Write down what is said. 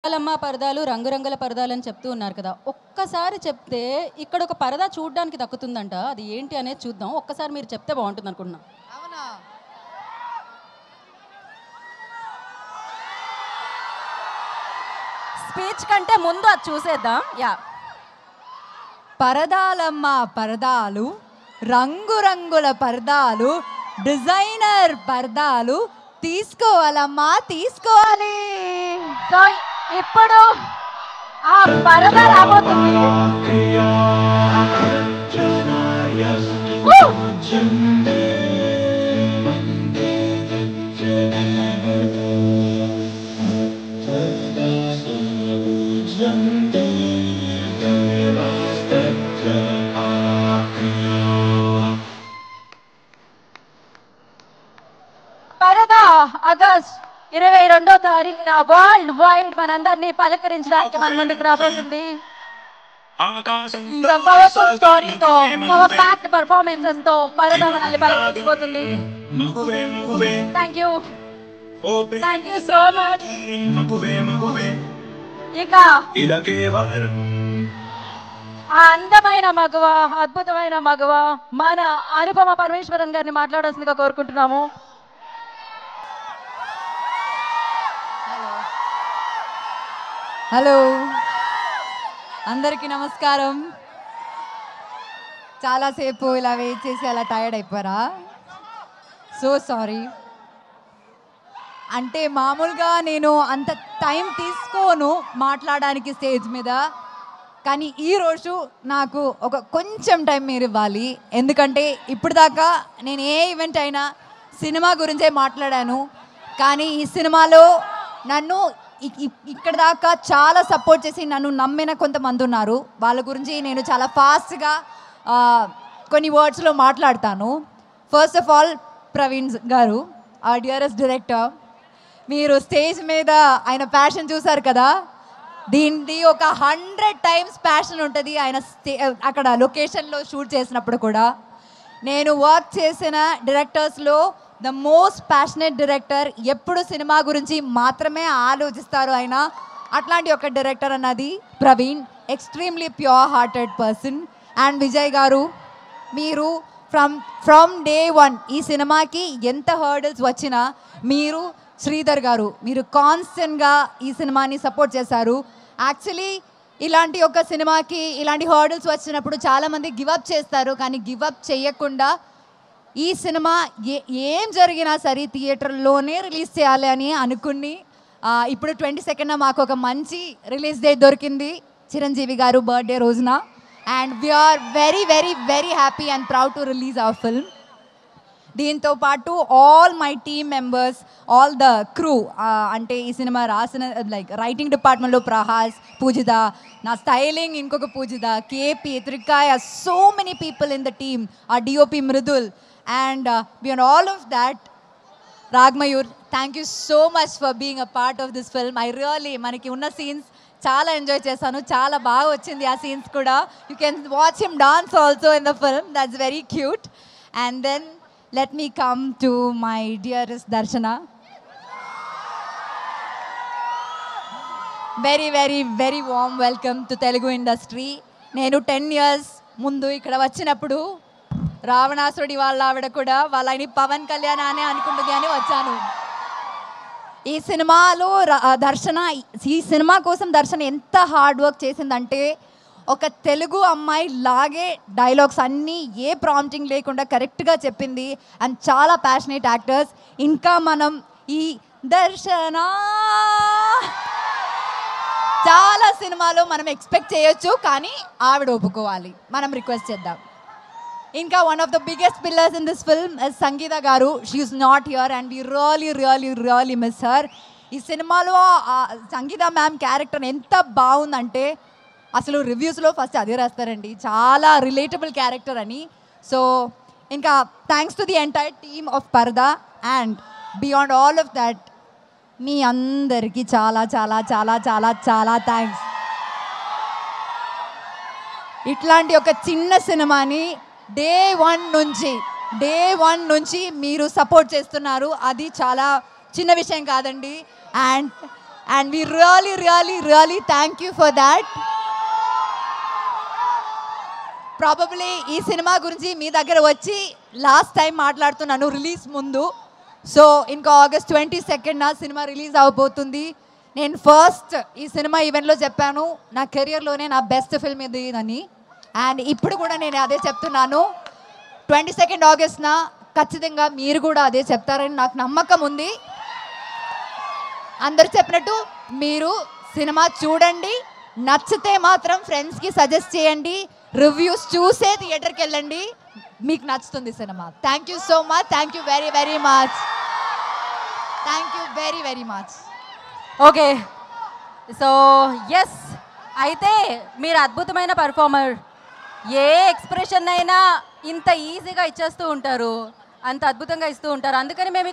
పరదాలమ్మ పరదాలు రంగురంగుల పరదాలు అని చెప్తూ ఉన్నారు కదా. ఒక్కసారి చెప్తే ఇక్కడ ఒక పరదా చూడడానికి దక్కుతుందంట. అది ఏంటి అనేది చూద్దాం. ఒక్కసారి మీరు చెప్తే బాగుంటుంది అనుకుంటున్నా. అవునా? స్పీచ్ కంటే ముందు అది చూసేద్దాం. యా, పరదాలమ్మ పరదాలు, రంగురంగుల పరదాలు, డిజైనర్ పరదాలు తీసుకోవాలమ్మా, తీసుకోవాలి. సో ఇప్పుడు ఆ పరదా రాబోతుంది. పరదా ఆగస్ట్ 22వ తారీఖున వరల్డ్ వైడ్ మనందరినీ పలకరించడానికి మన ముందుకు రాబోతుంది. పర్ఫార్మెన్సెస్ తో పరదా మనల్ని పలకరించబోతుంది. Thank you so much. ఇక ఆ అందమైన మగవ, అద్భుతమైన మగవ మన అనుపమ పరమేశ్వరన్ గారిని మాట్లాడాల్సిందిగా కోరుకుంటున్నాము. హలో, అందరికీ నమస్కారం. చాలాసేపు ఇలా వెయిట్ చేసి అలా టైర్డ్ అయిపోయారా? So sorry. అంటే మామూలుగా నేను అంత టైం తీసుకోను మాట్లాడడానికి స్టేజ్ మీద, కానీ ఈరోజు నాకు ఒక కొంచెం టైం మీరు ఇవ్వాలి. ఎందుకంటే ఇప్పుడు దాకా నేను ఏ ఈవెంట్ అయినా సినిమా గురించే మాట్లాడాను, కానీ ఈ సినిమాలో నన్ను ఇక్కడ దాకా చాలా సపోర్ట్ చేసి నన్ను నమ్మిన కొంతమంది ఉన్నారు. వాళ్ళ గురించి నేను చాలా ఫాస్ట్గా కొన్ని వర్డ్స్లో మాట్లాడతాను. ఫస్ట్ ఆఫ్ ఆల్ ప్రవీణ్ గారు, ఆ డియరెస్ట్ డైరెక్టర్, మీరు స్టేజ్ మీద ఆయన ప్యాషన్ చూసారు కదా. దీనిది ఒక 100 times ప్యాషన్ ఉంటుంది ఆయన అక్కడ లొకేషన్లో షూట్ చేసినప్పుడు కూడా. నేను వర్క్ చేసిన డైరెక్టర్స్లో ద మోస్ట్ ప్యాషనేట్ డైరెక్టర్, ఎప్పుడు సినిమా గురించి మాత్రమే ఆలోచిస్తారు ఆయన. అట్లాంటి ఒక డైరెక్టర్ అన్నది Praveen. Extremely pure hearted person. And Vijay గారు, మీరు ఫ్రమ్ డే 1 ఈ సినిమాకి ఎంత హర్డల్స్ వచ్చినా మీరు, శ్రీధర్ గారు, మీరు కాన్స్టెంట్గా ఈ సినిమాని సపోర్ట్ చేశారు. యాక్చువల్లీ ఇలాంటి ఒక సినిమాకి ఇలాంటి హర్డల్స్ వచ్చినప్పుడు చాలామంది గివప్ చేస్తారు, కానీ గివప్ చేయకుండా ఈ సినిమా ఏం జరిగినా సరే థియేటర్లోనే రిలీజ్ చేయాలి అని అనుకుని ఇప్పుడు 22న మాకు ఒక మంచి రిలీజ్ డేట్ దొరికింది, చిరంజీవి గారు బర్త్డే రోజున. And we are very very very happy and proud to release our film. దీంతో పాటు all my team members, all the crew, అంటే ఈ సినిమా రాసిన లైక్ రైటింగ్ డిపార్ట్మెంట్లో ప్రహాస్, పూజిత, నా స్టైలింగ్ ఇంకొక Poojitha, KP, Trikaya, so many people in the team, ఆ DOP Mridul. And beyond all of that, Ragmayur, thank you so much for being a part of this film. I really, manaki unna scenes chaala enjoy chesanu, chaala baga vachindi aa scenes kuda. You can watch him dance also in the film. That's very cute. And then let me come to my dearest Darshana. Very very very warm welcome to Telugu industry. Nenu 10 years mundu ikkada vachinappudu రావణాసురుడి వాళ్ళ ఆవిడ కూడా వాళ్ళని పవన్ కళ్యాణ్ అనే అనుకుంటుంది అని వచ్చాను. ఈ సినిమాలో దర్శన, ఈ సినిమా కోసం దర్శన ఎంత హార్డ్ వర్క్ చేసిందంటే, ఒక తెలుగు అమ్మాయి లాగే డైలాగ్స్ అన్నీ ఏ ప్రాంప్టింగ్ లేకుండా కరెక్ట్గా చెప్పింది. అండ్ చాలా ప్యాషనేట్ యాక్టర్స్. ఇంకా మనం ఈ దర్శన చాలా సినిమాలో మనం ఎక్స్పెక్ట్ చేయొచ్చు, కానీ ఆవిడ ఒప్పుకోవాలి, మనం రిక్వెస్ట్ చేద్దాం. ఇంకా one of the biggest pillars in this film is Sangeeta garu. She is not here and we really really really miss her. ఈ సినిమాలో సంగీత మ్యామ్ క్యారెక్టర్ ఎంత బాగుందంటే అసలు రివ్యూస్లో ఫస్ట్ అదే రాస్తారండి, చాలా రిలేటబుల్ క్యారెక్టర్ అని. సో ఇంకా thanks to the entire team of Paradha. And beyond all of that మీ అందరికీ చాలా చాలా చాలా చాలా చాలా థ్యాంక్స్. ఇట్లాంటి ఒక చిన్న సినిమాని డే 1 నుంచి మీరు సపోర్ట్ చేస్తున్నారు, అది చాలా చిన్న విషయం కాదండి. And and we really really really thank you for that. Probably ఈ సినిమా గురించి మీ దగ్గర వచ్చి లాస్ట్ టైం మాట్లాడుతున్నాను రిలీజ్ ముందు. సో ఇంకా August 22nd సినిమా రిలీజ్ అవబోతుంది. నేను ఫస్ట్ ఈ సినిమా ఈవెంట్లో చెప్పాను నా కెరియర్లోనే నా బెస్ట్ ఫిల్మ్ ఇది అని. అండ్ ఇప్పుడు కూడా నేను అదే చెప్తున్నాను. 22nd August ఖచ్చితంగా మీరు కూడా అదే చెప్తారని నాకు నమ్మకం ఉంది. అందరు చెప్పినట్టు మీరు సినిమా చూడండి, నచ్చితే మాత్రం ఫ్రెండ్స్కి సజెస్ట్ చేయండి, రివ్యూస్ చూసే థియేటర్కి వెళ్ళండి, మీకు నచ్చుతుంది cinema. Thank you so much. Thank you very very much. Thank you very very much. Okay, so yes, అయితే మీరు అద్భుతమైన పర్ఫార్మర్. ఏ ఎక్స్ప్రెషన్ అయినా ఇంత ఈజీగా ఇచ్చేస్తూ ఉంటారు, అంత అద్భుతంగా ఇస్తూ ఉంటారు. అందుకని మేము